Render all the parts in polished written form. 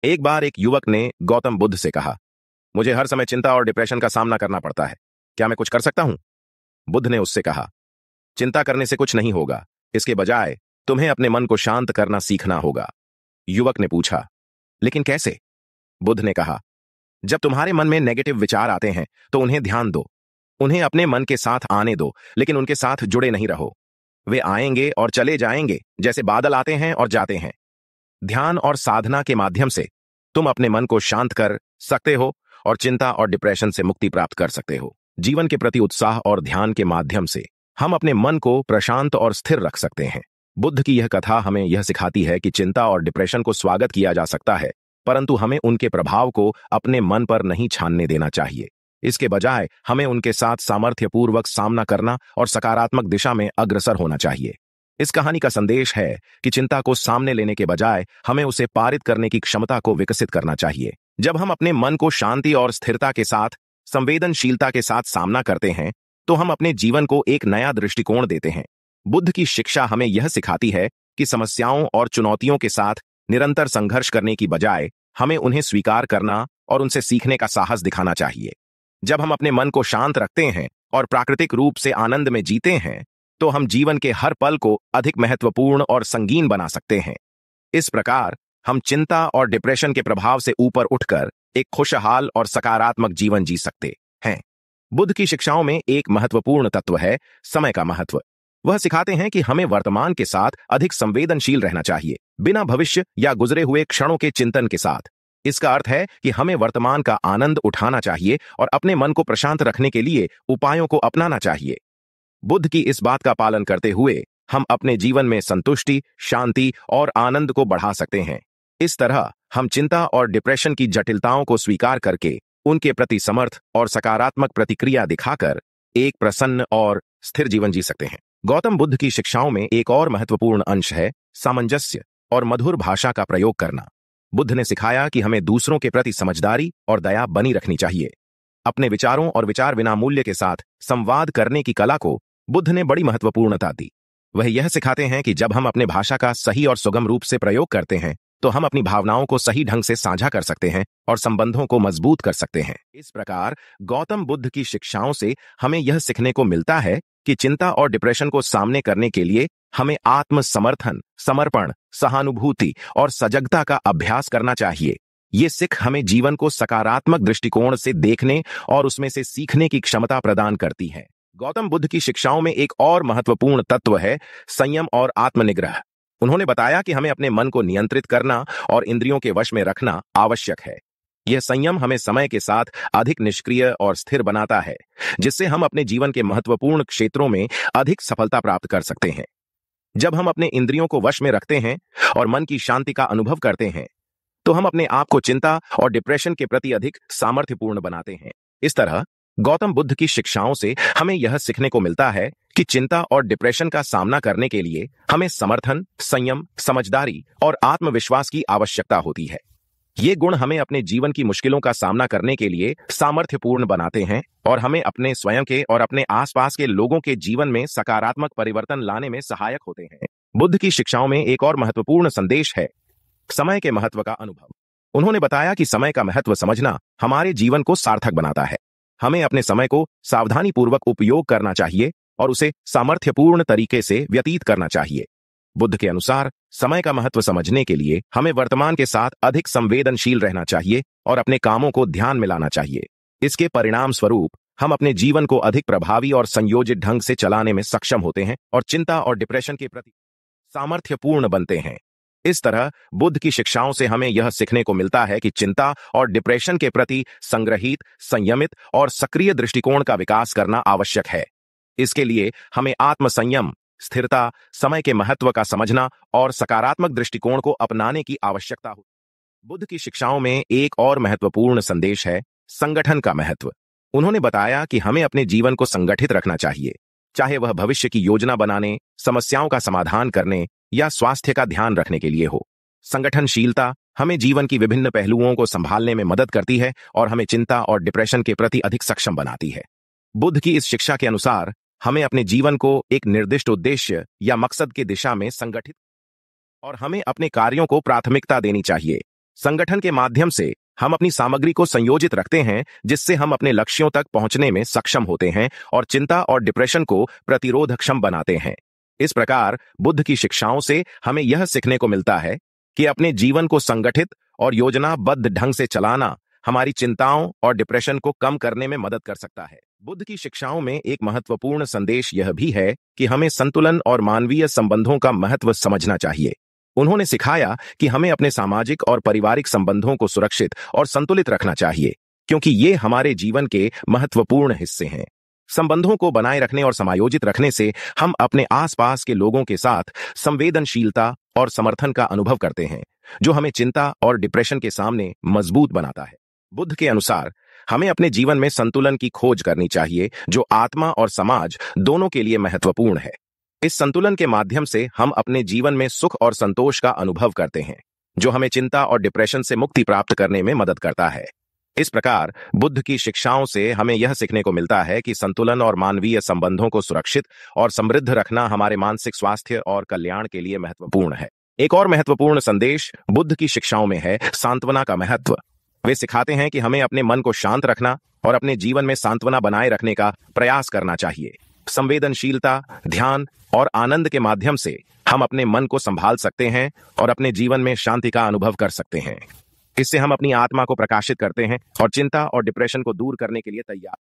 एक बार एक युवक ने गौतम बुद्ध से कहा, मुझे हर समय चिंता और डिप्रेशन का सामना करना पड़ता है, क्या मैं कुछ कर सकता हूं? बुद्ध ने उससे कहा, चिंता करने से कुछ नहीं होगा, इसके बजाय तुम्हें अपने मन को शांत करना सीखना होगा। युवक ने पूछा, लेकिन कैसे? बुद्ध ने कहा, जब तुम्हारे मन में नेगेटिव विचार आते हैं तो उन्हें ध्यान दो, उन्हें अपने मन के साथ आने दो, लेकिन उनके साथ जुड़े नहीं रहो। वे आएंगे और चले जाएंगे जैसे बादल आते हैं और जाते हैं। ध्यान और साधना के माध्यम से तुम अपने मन को शांत कर सकते हो और चिंता और डिप्रेशन से मुक्ति प्राप्त कर सकते हो। जीवन के प्रति उत्साह और ध्यान के माध्यम से हम अपने मन को प्रशांत और स्थिर रख सकते हैं। बुद्ध की यह कथा हमें यह सिखाती है कि चिंता और डिप्रेशन को स्वागत किया जा सकता है, परंतु हमें उनके प्रभाव को अपने मन पर नहीं छानने देना चाहिए। इसके बजाय हमें उनके साथ सामर्थ्यपूर्वक सामना करना और सकारात्मक दिशा में अग्रसर होना चाहिए। इस कहानी का संदेश है कि चिंता को सामने लेने के बजाय हमें उसे पारित करने की क्षमता को विकसित करना चाहिए। जब हम अपने मन को शांति और स्थिरता के साथ, संवेदनशीलता के साथ सामना करते हैं, तो हम अपने जीवन को एक नया दृष्टिकोण देते हैं। बुद्ध की शिक्षा हमें यह सिखाती है कि समस्याओं और चुनौतियों के साथ निरंतर संघर्ष करने की बजाय हमें उन्हें स्वीकार करना और उनसे सीखने का साहस दिखाना चाहिए। जब हम अपने मन को शांत रखते हैं और प्राकृतिक रूप से आनंद में जीते हैं, तो हम जीवन के हर पल को अधिक महत्वपूर्ण और संगीन बना सकते हैं। इस प्रकार हम चिंता और डिप्रेशन के प्रभाव से ऊपर उठकर एक खुशहाल और सकारात्मक जीवन जी सकते हैं। बुद्ध की शिक्षाओं में एक महत्वपूर्ण तत्व है समय का महत्व। वह सिखाते हैं कि हमें वर्तमान के साथ अधिक संवेदनशील रहना चाहिए, बिना भविष्य या गुजरे हुए क्षणों के चिंतन के साथ। इसका अर्थ है कि हमें वर्तमान का आनंद उठाना चाहिए और अपने मन को प्रशांत रखने के लिए उपायों को अपनाना चाहिए। बुद्ध की इस बात का पालन करते हुए हम अपने जीवन में संतुष्टि, शांति और आनंद को बढ़ा सकते हैं। इस तरह हम चिंता और डिप्रेशन की जटिलताओं को स्वीकार करके उनके प्रति समर्थ और सकारात्मक प्रतिक्रिया दिखाकर एक प्रसन्न और स्थिर जीवन जी सकते हैं। गौतम बुद्ध की शिक्षाओं में एक और महत्वपूर्ण अंश है सामंजस्य और मधुर भाषा का प्रयोग करना। बुद्ध ने सिखाया कि हमें दूसरों के प्रति समझदारी और दया बनी रखनी चाहिए। अपने विचारों और विचार विना मूल्य के साथ संवाद करने की कला को बुद्ध ने बड़ी महत्वपूर्णता दी। वह यह सिखाते हैं कि जब हम अपने भाषा का सही और सुगम रूप से प्रयोग करते हैं, तो हम अपनी भावनाओं को सही ढंग से साझा कर सकते हैं और संबंधों को मजबूत कर सकते हैं। इस प्रकार गौतम बुद्ध की शिक्षाओं से हमें यह सीखने को मिलता है कि चिंता और डिप्रेशन को सामने करने के लिए हमें आत्मसमर्थन, समर्पण, सहानुभूति और सजगता का अभ्यास करना चाहिए। ये सीख हमें जीवन को सकारात्मक दृष्टिकोण से देखने और उसमें से सीखने की क्षमता प्रदान करती है। गौतम बुद्ध की शिक्षाओं में एक और महत्वपूर्ण तत्व है संयम और आत्मनिग्रह। उन्होंने बताया कि हमें अपने मन को नियंत्रित करना और इंद्रियों के वश में रखना आवश्यक है। यह संयम हमें समय के साथ अधिक निष्क्रिय और स्थिर बनाता है, जिससे हम अपने जीवन के महत्वपूर्ण क्षेत्रों में अधिक सफलता प्राप्त कर सकते हैं। जब हम अपने इंद्रियों को वश में रखते हैं और मन की शांति का अनुभव करते हैं, तो हम अपने आप को चिंता और डिप्रेशन के प्रति अधिक सामर्थ्यपूर्ण बनाते हैं। इस तरह गौतम बुद्ध की शिक्षाओं से हमें यह सीखने को मिलता है कि चिंता और डिप्रेशन का सामना करने के लिए हमें समर्थन, संयम, समझदारी और आत्मविश्वास की आवश्यकता होती है। ये गुण हमें अपने जीवन की मुश्किलों का सामना करने के लिए सामर्थ्यपूर्ण बनाते हैं और हमें अपने स्वयं के और अपने आसपास के लोगों के जीवन में सकारात्मक परिवर्तन लाने में सहायक होते हैं। बुद्ध की शिक्षाओं में एक और महत्वपूर्ण संदेश है समय के महत्व का अनुभव। उन्होंने बताया कि समय का महत्व समझना हमारे जीवन को सार्थक बनाता है। हमें अपने समय को सावधानीपूर्वक उपयोग करना चाहिए और उसे सामर्थ्यपूर्ण तरीके से व्यतीत करना चाहिए। बुद्ध के अनुसार समय का महत्व समझने के लिए हमें वर्तमान के साथ अधिक संवेदनशील रहना चाहिए और अपने कामों को ध्यान में लाना चाहिए। इसके परिणाम स्वरूप हम अपने जीवन को अधिक प्रभावी और संयोजित ढंग से चलाने में सक्षम होते हैं और चिंता और डिप्रेशन के प्रति सामर्थ्यपूर्ण बनते हैं। इस तरह बुद्ध की शिक्षाओं से हमें यह सीखने को मिलता है कि चिंता और डिप्रेशन के प्रति संग्रहित, संयमित और सक्रिय दृष्टिकोण का विकास करना आवश्यक है। इसके लिए हमें आत्मसंयम, स्थिरता, समय के महत्व का समझना और सकारात्मक दृष्टिकोण को अपनाने की आवश्यकता हो। बुद्ध की शिक्षाओं में एक और महत्वपूर्ण संदेश है संगठन का महत्व। उन्होंने बताया कि हमें अपने जीवन को संगठित रखना चाहिए, चाहे वह भविष्य की योजना बनाने, समस्याओं का समाधान करने या स्वास्थ्य का ध्यान रखने के लिए हो। संगठनशीलता हमें जीवन की विभिन्न पहलुओं को संभालने में मदद करती है और हमें चिंता और डिप्रेशन के प्रति अधिक सक्षम बनाती है। बुद्ध की इस शिक्षा के अनुसार हमें अपने जीवन को एक निर्दिष्ट उद्देश्य या मकसद की दिशा में संगठित और हमें अपने कार्यों को प्राथमिकता देनी चाहिए। संगठन के माध्यम से हम अपनी सामग्री को संयोजित रखते हैं, जिससे हम अपने लक्ष्यों तक पहुंचने में सक्षम होते हैं और चिंता और डिप्रेशन को प्रतिरोधक्षम बनाते हैं। इस प्रकार बुद्ध की शिक्षाओं से हमें यह सीखने को मिलता है कि अपने जीवन को संगठित और योजनाबद्ध ढंग से चलाना हमारी चिंताओं और डिप्रेशन को कम करने में मदद कर सकता है। बुद्ध की शिक्षाओं में एक महत्वपूर्ण संदेश यह भी है कि हमें संतुलन और मानवीय संबंधों का महत्व समझना चाहिए। उन्होंने सिखाया कि हमें अपने सामाजिक और पारिवारिक संबंधों को सुरक्षित और संतुलित रखना चाहिए, क्योंकि ये हमारे जीवन के महत्वपूर्ण हिस्से हैं। संबंधों को बनाए रखने और समायोजित रखने से हम अपने आसपास के लोगों के साथ संवेदनशीलता और समर्थन का अनुभव करते हैं, जो हमें चिंता और डिप्रेशन के सामने मजबूत बनाता है। बुद्ध के अनुसार हमें अपने जीवन में संतुलन की खोज करनी चाहिए, जो आत्मा और समाज दोनों के लिए महत्वपूर्ण है। इस संतुलन के माध्यम से हम अपने जीवन में सुख और संतोष का अनुभव करते हैं, जो हमें चिंता और डिप्रेशन से मुक्ति प्राप्त करने में मदद करता है। इस प्रकार बुद्ध की शिक्षाओं से हमें यह सीखने को मिलता है कि संतुलन और मानवीय संबंधों को सुरक्षित और समृद्ध रखना हमारे मानसिक स्वास्थ्य और कल्याण के लिए महत्वपूर्ण है। एक और महत्वपूर्ण संदेश बुद्ध की शिक्षाओं में है सांत्वना का महत्व। वे सिखाते हैं कि हमें अपने मन को शांत रखना और अपने जीवन में सांत्वना बनाए रखने का प्रयास करना चाहिए। संवेदनशीलता, ध्यान और आनंद के माध्यम से हम अपने मन को संभाल सकते हैं और अपने जीवन में शांति का अनुभव कर सकते हैं। इससे हम अपनी आत्मा को प्रकाशित करते हैं और चिंता और डिप्रेशन को दूर करने के लिए तैयार।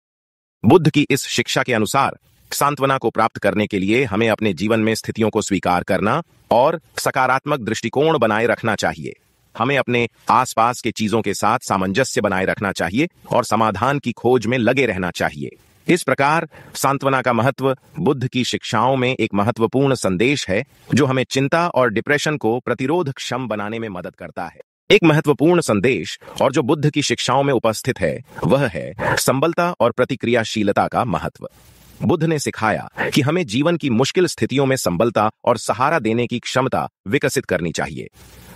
बुद्ध की इस शिक्षा के अनुसार सांत्वना को प्राप्त करने के लिए हमें अपने जीवन में स्थितियों को स्वीकार करना और सकारात्मक दृष्टिकोण बनाए रखना चाहिए। हमें अपने आसपास के चीजों के साथ सामंजस्य बनाए रखना चाहिए और समाधान की खोज में लगे रहना चाहिए। इस प्रकार सांत्वना का महत्व बुद्ध की शिक्षाओं में एक महत्वपूर्ण संदेश है, जो हमें चिंता और डिप्रेशन को प्रतिरोधक्षम बनाने में मदद करता है। एक महत्वपूर्ण संदेश और जो बुद्ध की शिक्षाओं में उपस्थित है, वह है संबलता और प्रतिक्रियाशीलता का महत्व। बुद्ध ने सिखाया कि हमें जीवन की मुश्किल स्थितियों में संबलता और सहारा देने की क्षमता विकसित करनी चाहिए।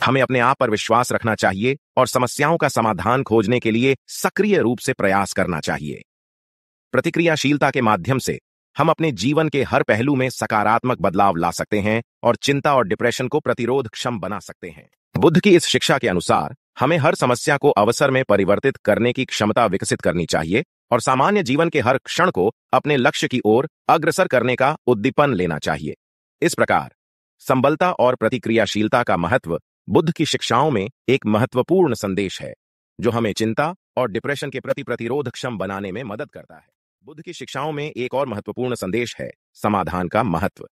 हमें अपने आप पर विश्वास रखना चाहिए और समस्याओं का समाधान खोजने के लिए सक्रिय रूप से प्रयास करना चाहिए। प्रतिक्रियाशीलता के माध्यम से हम अपने जीवन के हर पहलू में सकारात्मक बदलाव ला सकते हैं और चिंता और डिप्रेशन को प्रतिरोधक्षम बना सकते हैं। बुद्ध की इस शिक्षा के अनुसार हमें हर समस्या को अवसर में परिवर्तित करने की क्षमता विकसित करनी चाहिए और सामान्य जीवन के हर क्षण को अपने लक्ष्य की ओर अग्रसर करने का उद्दीपन लेना चाहिए। इस प्रकार संबलता और प्रतिक्रियाशीलता का महत्व बुद्ध की शिक्षाओं में एक महत्वपूर्ण संदेश है, जो हमें चिंता और डिप्रेशन के प्रति प्रतिरोधक्षम बनाने में मदद करता है। बुद्ध की शिक्षाओं में एक और महत्वपूर्ण संदेश है समाधान का महत्व।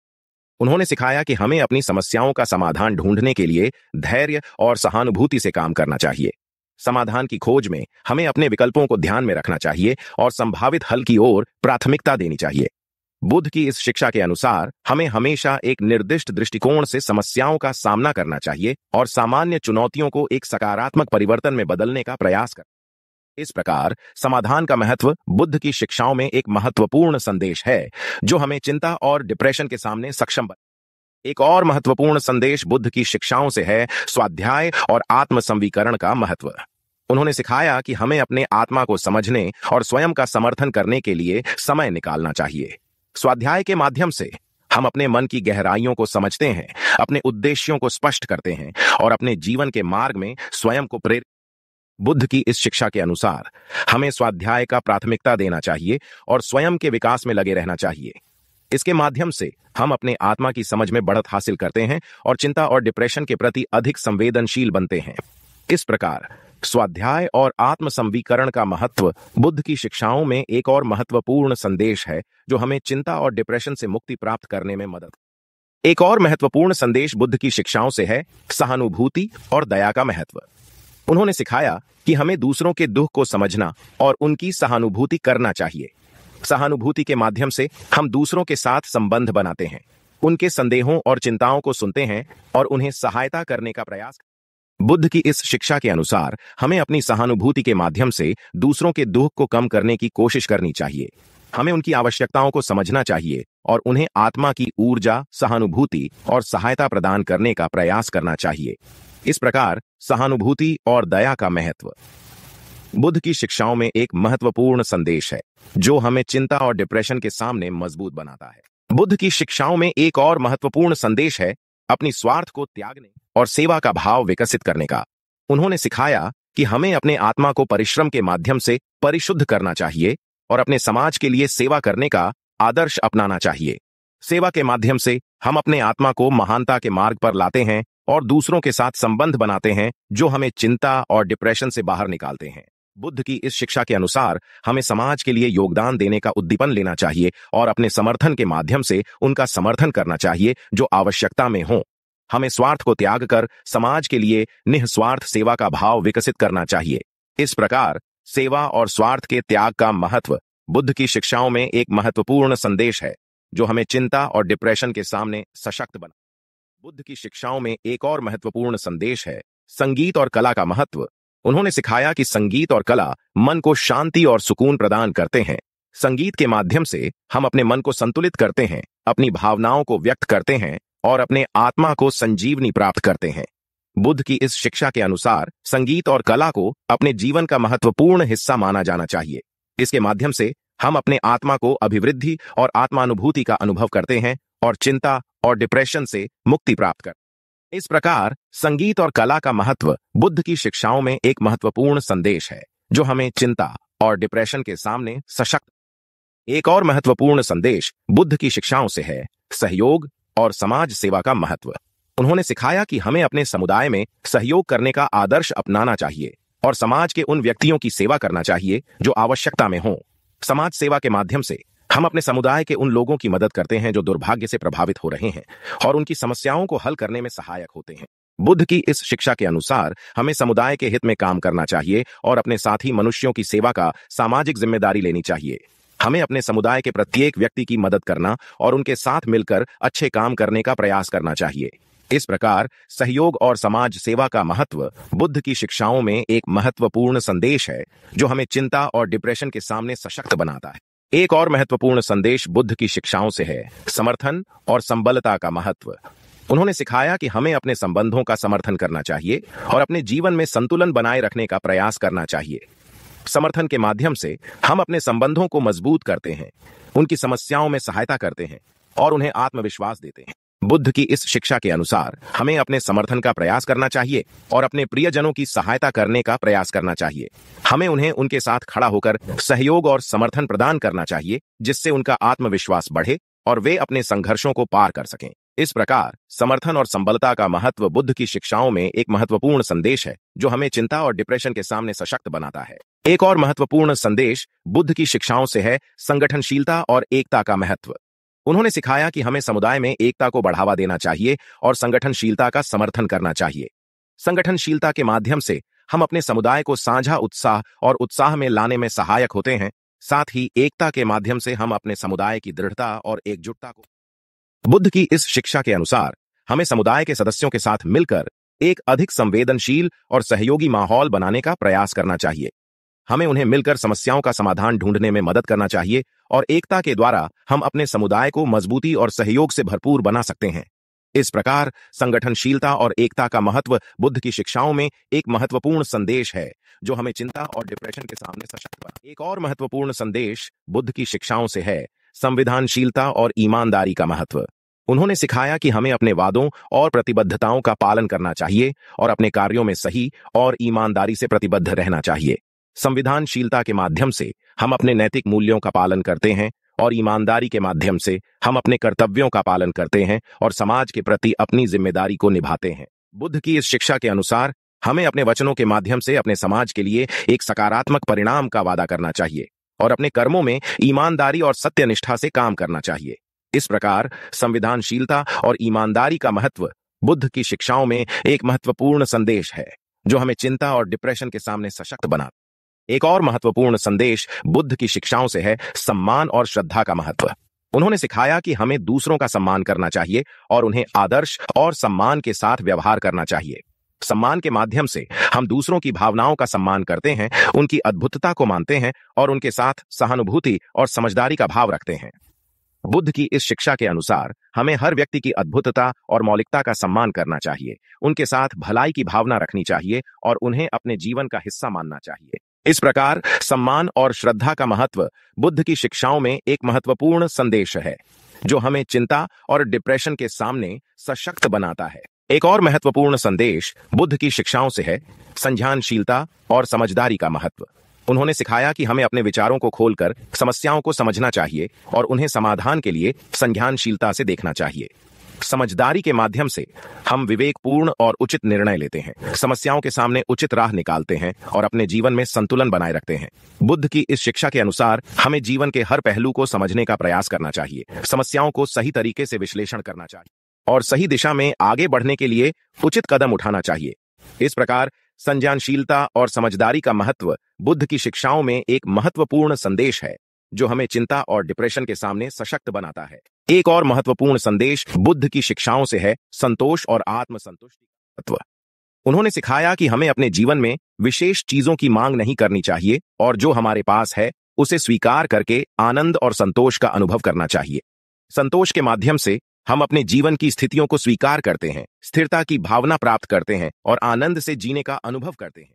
उन्होंने सिखाया कि हमें अपनी समस्याओं का समाधान ढूंढने के लिए धैर्य और सहानुभूति से काम करना चाहिए। समाधान की खोज में हमें अपने विकल्पों को ध्यान में रखना चाहिए और संभावित हल की ओर प्राथमिकता देनी चाहिए। बुद्ध की इस शिक्षा के अनुसार हमें हमेशा एक निर्दिष्ट दृष्टिकोण से समस्याओं का सामना करना चाहिए और सामान्य चुनौतियों को एक सकारात्मक परिवर्तन में बदलने का प्रयास करना। इस प्रकार समाधान का महत्व बुद्ध की शिक्षाओं में एक महत्वपूर्ण संदेश है, जो हमें चिंता और डिप्रेशन के सामने सक्षम बना। एक और महत्वपूर्ण संदेश बुद्ध की शिक्षाओं से है स्वाध्याय और आत्मसंवीकरण का महत्व। उन्होंने सिखाया कि हमें अपने आत्मा को समझने और स्वयं का समर्थन करने के लिए समय निकालना चाहिए। स्वाध्याय के माध्यम से हम अपने मन की गहराइयों को समझते हैं, अपने उद्देश्यों को स्पष्ट करते हैं और अपने जीवन के मार्ग में स्वयं को प्रेरित। बुद्ध की इस शिक्षा के अनुसार हमें स्वाध्याय का प्राथमिकता देना चाहिए और स्वयं के विकास में लगे रहना चाहिए। इसके माध्यम से हम अपने आत्मा की समझ में बढ़त हासिल करते हैं और चिंता और डिप्रेशन के प्रति अधिक संवेदनशील बनते हैं। इस प्रकार स्वाध्याय और आत्मसंवीकरण का महत्व बुद्ध की शिक्षाओं में एक और महत्वपूर्ण संदेश है, जो हमें चिंता और डिप्रेशन से मुक्ति प्राप्त करने में मदद। एक और महत्वपूर्ण संदेश बुद्ध की शिक्षाओं से है सहानुभूति और दया का महत्व। उन्होंने सिखाया कि हमें दूसरों के दुख को समझना और उनकी सहानुभूति करना चाहिए। सहानुभूति के माध्यम से हम दूसरों के साथ संबंध बनाते हैं, उनके संदेहों और चिंताओं को सुनते हैं और उन्हें सहायता करने का प्रयास। बुद्ध की इस शिक्षा के अनुसार हमें अपनी सहानुभूति के माध्यम से दूसरों के दुख को कम करने की कोशिश करनी चाहिए। हमें उनकी आवश्यकताओं को समझना चाहिए और उन्हें आत्मा की ऊर्जा, सहानुभूति और सहायता प्रदान करने का प्रयास करना चाहिए। इस प्रकार सहानुभूति और दया का महत्व बुद्ध की शिक्षाओं में एक महत्वपूर्ण संदेश है, जो हमें चिंता और डिप्रेशन के सामने मजबूत बनाता है। बुद्ध की शिक्षाओं में एक और महत्वपूर्ण संदेश है अपनी स्वार्थ को त्यागने और सेवा का भाव विकसित करने का। उन्होंने सिखाया कि हमें अपने आत्मा को परिश्रम के माध्यम से परिशुद्ध करना चाहिए और अपने समाज के लिए सेवा करने का आदर्श अपनाना चाहिए। सेवा के माध्यम से हम अपने आत्मा को महानता के मार्ग पर लाते हैं और दूसरों के साथ संबंध बनाते हैं जो हमें चिंता और डिप्रेशन से बाहर निकालते हैं। बुद्ध की इस शिक्षा के अनुसार हमें समाज के लिए योगदान देने का उद्दीपन लेना चाहिए और अपने समर्थन के माध्यम से उनका समर्थन करना चाहिए जो आवश्यकता में हो। हमें स्वार्थ को त्याग कर समाज के लिए निस्वार्थ सेवा का भाव विकसित करना चाहिए। इस प्रकार सेवा और स्वार्थ के त्याग का महत्व बुद्ध की शिक्षाओं में एक महत्वपूर्ण संदेश है जो हमें चिंता और डिप्रेशन के सामने सशक्त बना। बुद्ध की शिक्षाओं में एक और महत्वपूर्ण संदेश है संगीत और कला का महत्व। उन्होंने सिखाया कि संगीत और कला मन को शांति और सुकून प्रदान करते हैं। संगीत के माध्यम से हम अपने मन को संतुलित करते हैं, अपनी भावनाओं को व्यक्त करते हैं और अपने आत्मा को संजीवनी प्राप्त करते हैं। बुद्ध की इस शिक्षा के अनुसार संगीत और कला को अपने जीवन का महत्वपूर्ण हिस्सा माना जाना चाहिए। इसके माध्यम से हम अपने आत्मा को अभिवृद्धि और आत्मानुभूति का अनुभव करते हैं और चिंता और डिप्रेशन से मुक्ति प्राप्त करते हैं। इस प्रकार संगीत और कला का महत्व बुद्ध की शिक्षाओं में एक महत्वपूर्ण संदेश है जो हमें चिंता और डिप्रेशन के सामने सशक्त। एक और महत्वपूर्ण संदेश बुद्ध की शिक्षाओं से है सहयोग और समाज सेवा का महत्व। उन्होंने सिखाया कि हमें अपने समुदाय में सहयोग करने का आदर्श अपनाना चाहिए और समाज के उन व्यक्तियों की सेवा करना चाहिए जो आवश्यकता में हों। समाज सेवा के माध्यम से हम अपने समुदाय के उन लोगों की मदद करते हैं जो दुर्भाग्य से प्रभावित हो रहे हैं और उनकी समस्याओं को हल करने में सहायक होते हैं। बुद्ध की इस शिक्षा के अनुसार हमें समुदाय के हित में काम करना चाहिए और अपने साथी मनुष्यों की सेवा का सामाजिक जिम्मेदारी लेनी चाहिए। हमें अपने समुदाय के प्रत्येक व्यक्ति की मदद करना और उनके साथ मिलकर अच्छे काम करने का प्रयास करना चाहिए। इस प्रकार सहयोग और समाज सेवा का महत्व बुद्ध की शिक्षाओं में एक महत्वपूर्ण संदेश है जो हमें चिंता और डिप्रेशन के सामने सशक्त बनाता है। एक और महत्वपूर्ण संदेश बुद्ध की शिक्षाओं से है समर्थन और संबलता का महत्व। उन्होंने सिखाया कि हमें अपने संबंधों का समर्थन करना चाहिए और अपने जीवन में संतुलन बनाए रखने का प्रयास करना चाहिए। समर्थन के माध्यम से हम अपने संबंधों को मजबूत करते हैं, उनकी समस्याओं में सहायता करते हैं और उन्हें आत्मविश्वास देते हैं। बुद्ध की इस शिक्षा के अनुसार हमें अपने समर्थन का प्रयास करना चाहिए और अपने प्रियजनों की सहायता करने का प्रयास करना चाहिए। हमें उन्हें उनके साथ खड़ा होकर सहयोग और समर्थन प्रदान करना चाहिए जिससे उनका आत्मविश्वास बढ़े और वे अपने संघर्षों को पार कर सकें। इस प्रकार समर्थन और संबलता का महत्व बुद्ध की शिक्षाओं में एक महत्वपूर्ण संदेश है जो हमें चिंता और डिप्रेशन के सामने सशक्त बनाता है। एक और महत्वपूर्ण संदेश बुद्ध की शिक्षाओं से है संगठनशीलता और एकता का महत्व। उन्होंने सिखाया कि हमें समुदाय में एकता को बढ़ावा देना चाहिए और संगठनशीलता का समर्थन करना चाहिए। संगठनशीलता के माध्यम से हम अपने समुदाय को साझा उत्साह और उत्साह में लाने में सहायक होते हैं। साथ ही एकता के माध्यम से हम अपने समुदाय की दृढ़ता और एकजुटता को। बुद्ध की इस शिक्षा के अनुसार हमें समुदाय के सदस्यों के साथ मिलकर एक अधिक संवेदनशील और सहयोगी माहौल बनाने का प्रयास करना चाहिए। हमें उन्हें मिलकर समस्याओं का समाधान ढूंढने में मदद करना चाहिए और एकता के द्वारा हम अपने समुदाय को मजबूती और सहयोग से भरपूर बना सकते हैं। इस प्रकार संगठनशीलता और एकता का महत्व बुद्ध की शिक्षाओं में एक महत्वपूर्ण संदेश है जो हमें चिंता और डिप्रेशन के सामने सशक्त बना। एक और महत्वपूर्ण संदेश बुद्ध की शिक्षाओं से है संविधानशीलता और ईमानदारी का महत्व। उन्होंने सिखाया कि हमें अपने वादों और प्रतिबद्धताओं का पालन करना चाहिए और अपने कार्यों में सही और ईमानदारी से प्रतिबद्ध रहना चाहिए। संविधानशीलता के माध्यम से हम अपने नैतिक मूल्यों का पालन करते हैं और ईमानदारी के माध्यम से हम अपने कर्तव्यों का पालन करते हैं और समाज के प्रति अपनी जिम्मेदारी को निभाते हैं। बुद्ध की इस शिक्षा के अनुसार हमें अपने वचनों के माध्यम से अपने समाज के लिए एक सकारात्मक परिणाम का वादा करना चाहिए और अपने कर्मों में ईमानदारी और सत्यनिष्ठा से काम करना चाहिए। इस प्रकार संविधानशीलता और ईमानदारी का महत्व बुद्ध की शिक्षाओं में एक महत्वपूर्ण संदेश है जो हमें चिंता और डिप्रेशन के सामने सशक्त बनाता है। एक और महत्वपूर्ण संदेश बुद्ध की शिक्षाओं से है सम्मान और श्रद्धा का महत्व। उन्होंने सिखाया कि हमें दूसरों का सम्मान करना चाहिए और उन्हें आदर्श और सम्मान के साथ व्यवहार करना चाहिए। सम्मान के माध्यम से हम दूसरों की भावनाओं का सम्मान करते हैं, उनकी अद्भुतता को मानते हैं और उनके साथ सहानुभूति और समझदारी का भाव रखते हैं। बुद्ध की इस शिक्षा के अनुसार हमें हर व्यक्ति की अद्भुतता और मौलिकता का सम्मान करना चाहिए, उनके साथ भलाई की भावना रखनी चाहिए और उन्हें अपने जीवन का हिस्सा मानना चाहिए। इस प्रकार सम्मान और श्रद्धा का महत्व बुद्ध की शिक्षाओं में एक महत्वपूर्ण संदेश है जो हमें चिंता और डिप्रेशन के सामने सशक्त बनाता है। एक और महत्वपूर्ण संदेश बुद्ध की शिक्षाओं से है संज्ञानशीलता और समझदारी का महत्व। उन्होंने सिखाया कि हमें अपने विचारों को खोलकर समस्याओं को समझना चाहिए और उन्हें समाधान के लिए संज्ञानशीलता से देखना चाहिए। समझदारी के माध्यम से हम विवेकपूर्ण और उचित निर्णय लेते हैं, समस्याओं के सामने उचित राह निकालते हैं और अपने जीवन में संतुलन बनाए रखते हैं। बुद्ध की इस शिक्षा के अनुसार हमें जीवन के हर पहलू को समझने का प्रयास करना चाहिए, समस्याओं को सही तरीके से विश्लेषण करना चाहिए और सही दिशा में आगे बढ़ने के लिए उचित कदम उठाना चाहिए। इस प्रकार संज्ञानशीलता और समझदारी का महत्व बुद्ध की शिक्षाओं में एक महत्वपूर्ण संदेश है जो हमें चिंता और डिप्रेशन के सामने सशक्त बनाता है। एक और महत्वपूर्ण संदेश बुद्ध की शिक्षाओं से है संतोष और आत्मसंतुष्टि का तत्व। उन्होंने सिखाया कि हमें अपने जीवन में विशेष चीजों की मांग नहीं करनी चाहिए और जो हमारे पास है उसे स्वीकार करके आनंद और संतोष का अनुभव करना चाहिए। संतोष के माध्यम से हम अपने जीवन की स्थितियों को स्वीकार करते हैं, स्थिरता की भावना प्राप्त करते हैं और आनंद से जीने का अनुभव करते हैं।